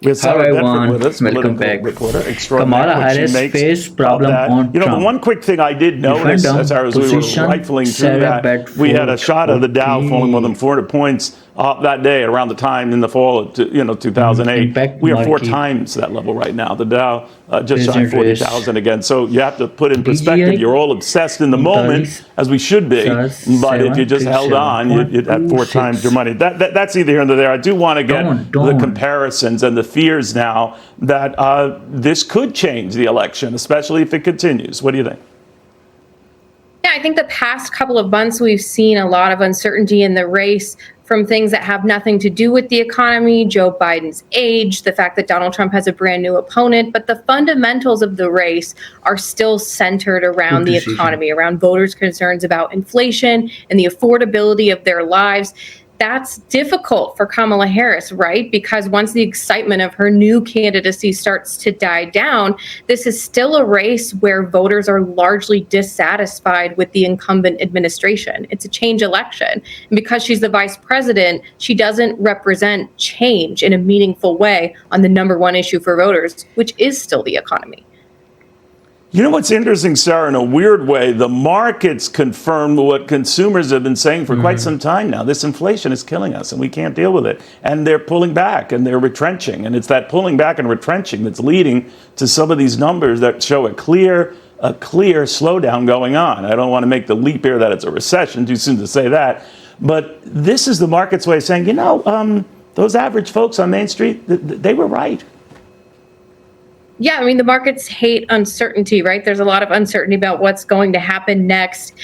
We have Hello Sarah Bedford everyone, with us, welcome political back. reporter extraordinaire. Kamala What she Harris makes faced of problem that. on You know, Trump. the one quick thing I did notice as we were Position, rifling through Sarah that, Bedford. we had a shot of the Dow falling more than Okay. 400 points that day around the time in the fall of 2008. Impact We are 4 market. times that level right now. The Dow just shy of Present risk. 40,000 again. So you have to put in perspective. DGI You're all obsessed in the moment, as we should be. But if you just held on, you'd have 4 times your money. That's either here nor there. I do want to get the comparisons and the fears now that this could change the election, especially if it continues. What do you think? Yeah, I think the past couple of months we've seen a lot of uncertainty in the race from things that have nothing to do with the economy, Joe Biden's age, the fact that Donald Trump has a brand new opponent, but the fundamentals of the race are still centered around the economy, around voters' concerns about inflation and the affordability of their lives. That's difficult for Kamala Harris, right? Because once the excitement of her new candidacy starts to die down, this is still a race where voters are largely dissatisfied with the incumbent administration. It's a change election. And because she's the vice president, she doesn't represent change in a meaningful way on the number one issue for voters, which is still the economy. You know what's interesting, Sarah, in a weird way, the markets confirm what consumers have been saying for quite some time now. This inflation is killing us and we can't deal with it. And they're pulling back and they're retrenching. And it's that pulling back and retrenching that's leading to some of these numbers that show a clear slowdown going on. I don't want to make the leap here that it's a recession, too soon to say that. But this is the market's way of saying, you know, those average folks on Main Street, they were right. Yeah, I mean, the markets hate uncertainty, right? There's a lot of uncertainty about what's going to happen next.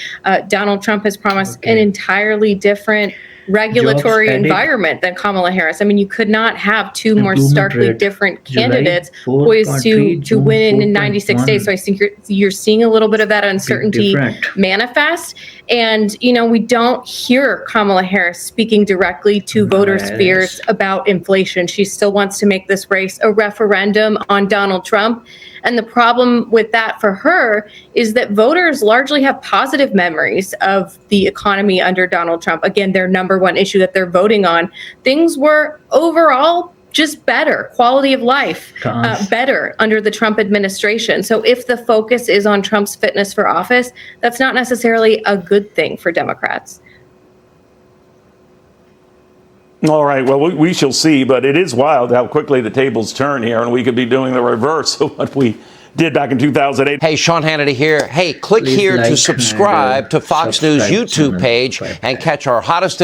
Donald Trump has promised an entirely different regulatory environment than Kamala Harris. I mean, you could not have two more starkly different candidates poised to win in 96 days. So I think you're seeing a little bit of that uncertainty manifest. And, you know, we don't hear Kamala Harris speaking directly to voters' fears about inflation. She still wants to make this race a referendum on Donald Trump. And the problem with that for her is that voters largely have positive memories of the economy under Donald Trump. Again, their number one issue that they're voting on. Things were overall just better, quality of life better under the Trump administration. So if the focus is on Trump's fitness for office, that's not necessarily a good thing for Democrats. All right, well, we shall see, but it is wild how quickly the tables turn here, and we could be doing the reverse of what we did back in 2008. Hey, Sean Hannity here. Hey, click here to subscribe to Fox News YouTube page and catch our hottest